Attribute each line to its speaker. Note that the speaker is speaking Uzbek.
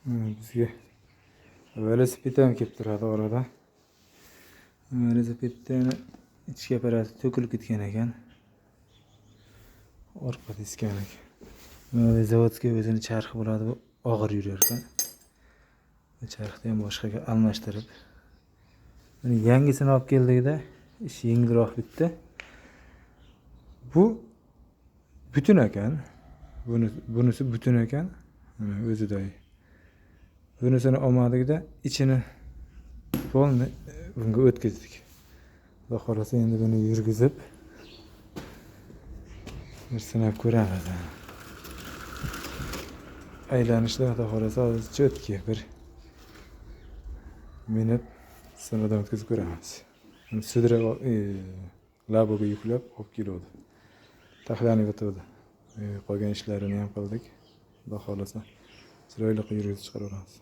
Speaker 1: Bizga velosiped ham kelib turadi orada. Velosipedni ichki apparati to'kilib ketgan ekan. Orqa diskani. Zavodga o'zini charxi bo'ladi, bu og'ir yurar ekan. Bu charxni ham boshqaga almashtirib. Buni yangisini olib keldikda, ish yengilroq bitdi. Bu butun ekan. Bunisi butun ekan. O'zidagi. Bunisini olmadikda, ichini polni bunga o'tkazdik. Xudo xolasa endi buni yurgizib bir sinab ko'ramiz. Aylanishda xudo xolasa hozir cho'tki bir minib sinovdan o'tkazib ko'ramiz. Sidra laboga yuklab olib keldi. Taxlanib o'tdi. Qolgan ishlarini ham qildik. Xudo xolasa chiroyli yurgizib chiqaramiz.